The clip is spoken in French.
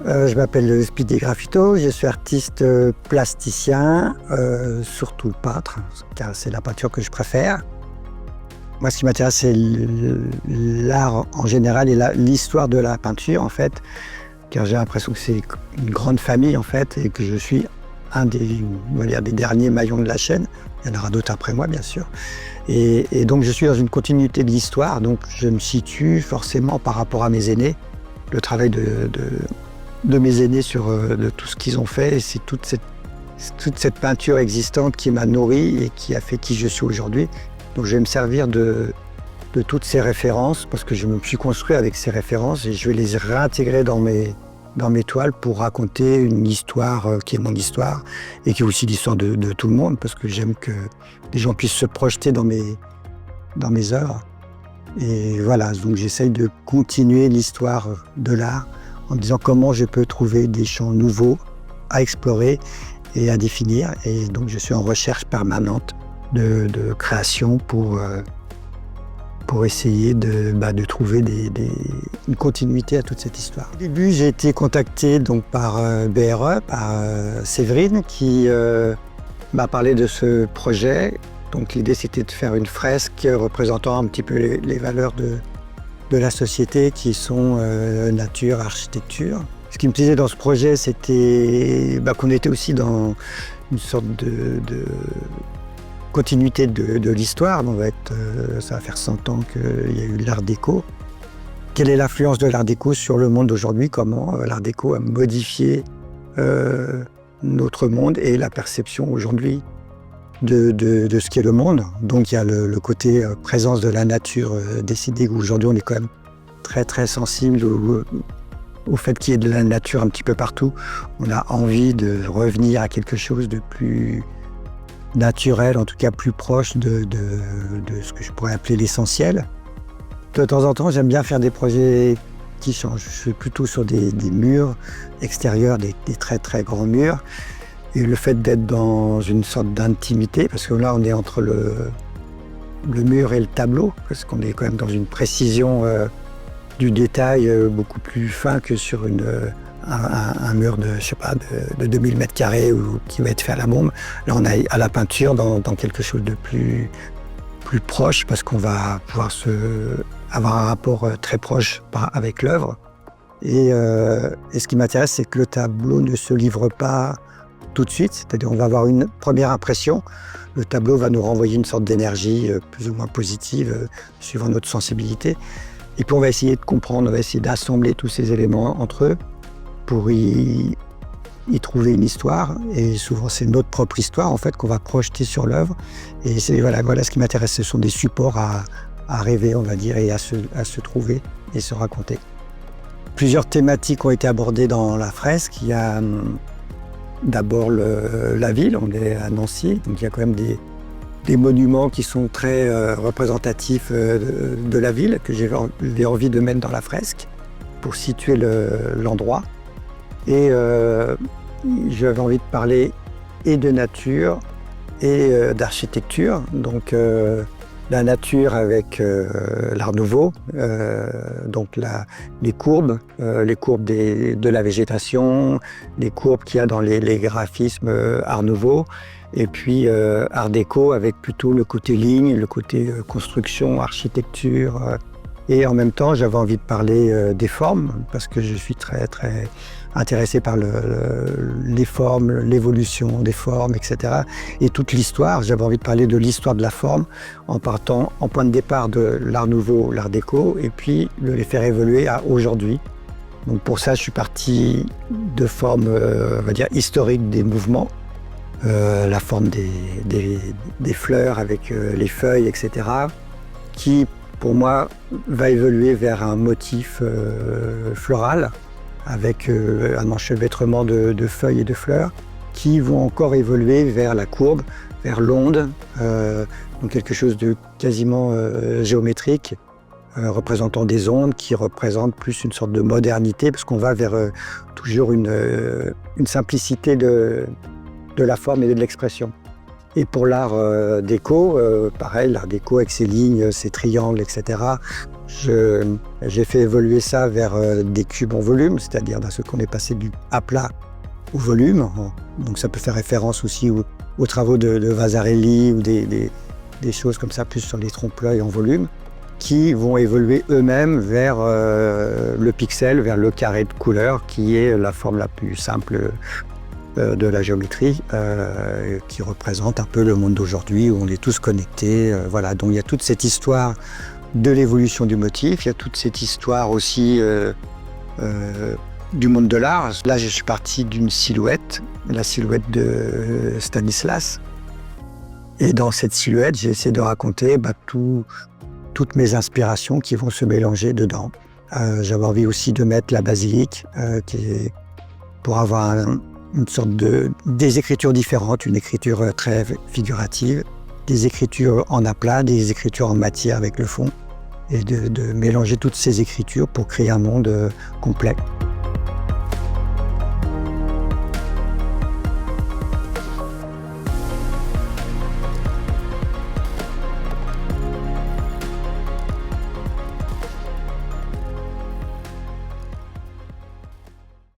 Je m'appelle Speedy Graffito, je suis artiste plasticien, surtout peintre, car c'est la peinture que je préfère. Moi, ce qui m'intéresse, c'est l'art en général et l'histoire de la peinture, en fait, car j'ai l'impression que c'est une grande famille, en fait, et que je suis un des derniers maillons de la chaîne. Il y en aura d'autres après moi, bien sûr. Et donc, je suis dans une continuité de l'histoire, donc je me situe forcément par rapport à mes aînés. Le travail de mes aînés sur de tout ce qu'ils ont fait, et c'est toute cette peinture existante qui m'a nourri et qui a fait qui je suis aujourd'hui. Donc je vais me servir de toutes ces références, parce que je me suis construit avec ces références, et je vais les réintégrer dans mes toiles pour raconter une histoire qui est mon histoire, et qui est aussi l'histoire de tout le monde, parce que j'aime que les gens puissent se projeter dans mes œuvres. Et voilà, donc j'essaye de continuer l'histoire de l'art en me disant comment je peux trouver des champs nouveaux à explorer et à définir. Et donc je suis en recherche permanente de création pour essayer de trouver une continuité à toute cette histoire. Au début, j'ai été contacté donc par BRE, par Séverine, qui m'a parlé de ce projet. Donc l'idée, c'était de faire une fresque représentant un petit peu les valeurs de la société, qui sont nature, architecture. Ce qui me plaisait dans ce projet, c'était qu'on était aussi dans une sorte de continuité de l'histoire. Ça va faire 100 ans qu'il y a eu l'art déco. Quelle est l'influence de l'art déco sur le monde d'aujourd'hui? Comment l'art déco a modifié notre monde et la perception aujourd'hui de ce qu'est le monde. Donc il y a le côté présence de la nature décidée, où aujourd'hui on est quand même très très sensible au fait qu'il y ait de la nature un petit peu partout. On a envie de revenir à quelque chose de plus naturel, en tout cas plus proche de ce que je pourrais appeler l'essentiel. De temps en temps, j'aime bien faire des projets qui changent. Je suis plutôt sur des murs extérieurs, des très très grands murs. Et le fait d'être dans une sorte d'intimité, parce que là on est entre le mur et le tableau, parce qu'on est quand même dans une précision du détail beaucoup plus fin que sur un mur de 2000 mètres carrés qui va être fait à la bombe. Là on est à la peinture dans quelque chose de plus proche, parce qu'on va pouvoir avoir un rapport très proche avec l'œuvre. Et ce qui m'intéresse, c'est que le tableau ne se livre pas tout de suite, c'est-à-dire on va avoir une première impression, le tableau va nous renvoyer une sorte d'énergie plus ou moins positive suivant notre sensibilité, et puis on va essayer de comprendre, on va essayer d'assembler tous ces éléments entre eux pour y trouver une histoire, et souvent c'est notre propre histoire en fait qu'on va projeter sur l'œuvre, et voilà ce qui m'intéresse, ce sont des supports à rêver, on va dire, et à se trouver et se raconter. Plusieurs thématiques ont été abordées dans la fresque. Il y a d'abord la ville, on est à Nancy, donc il y a quand même des monuments qui sont très représentatifs de la ville, que j'ai envie de mettre dans la fresque pour situer l'endroit. Et j'avais envie de parler et de nature et d'architecture, donc la nature avec l'Art Nouveau, donc les courbes de la végétation, les courbes qu'il y a dans les graphismes Art Nouveau, et puis Art Déco avec plutôt le côté ligne, le côté construction, architecture. Et en même temps, j'avais envie de parler des formes, parce que je suis très très intéressé par les formes, l'évolution des formes, etc. Et toute l'histoire, j'avais envie de parler de l'histoire de la forme, en partant en point de départ de l'Art Nouveau, l'Art Déco, et puis de les faire évoluer à aujourd'hui. Donc pour ça, je suis parti de formes, on va dire, historiques des mouvements, la forme des fleurs avec les feuilles, etc., qui, pour moi, va évoluer vers un motif floral, avec un enchevêtrement de feuilles et de fleurs, qui vont encore évoluer vers la courbe, vers l'onde, donc quelque chose de quasiment géométrique, représentant des ondes qui représentent plus une sorte de modernité, parce qu'on va vers toujours une simplicité de la forme et de l'expression. Et pour l'art déco, pareil, l'art déco avec ses lignes, ses triangles, etc. J'ai fait évoluer ça vers des cubes en volume, c'est-à-dire d'un seul coup on est passé du à plat au volume. Donc ça peut faire référence aussi aux travaux de Vasarely ou des choses comme ça, plus sur les trompe-l'œil en volume, qui vont évoluer eux-mêmes vers le pixel, vers le carré de couleur, qui est la forme la plus simple de la géométrie, qui représente un peu le monde d'aujourd'hui où on est tous connectés. Voilà. Donc il y a toute cette histoire de l'évolution du motif, il y a toute cette histoire aussi du monde de l'art. Là, je suis parti d'une silhouette, la silhouette de Stanislas. Et dans cette silhouette, j'ai essayé de raconter toutes mes inspirations qui vont se mélanger dedans. J'avais envie aussi de mettre la basilique, pour avoir une sorte des écritures différentes, une écriture très figurative, des écritures en aplat, des écritures en matière avec le fond, et de mélanger toutes ces écritures pour créer un monde complet.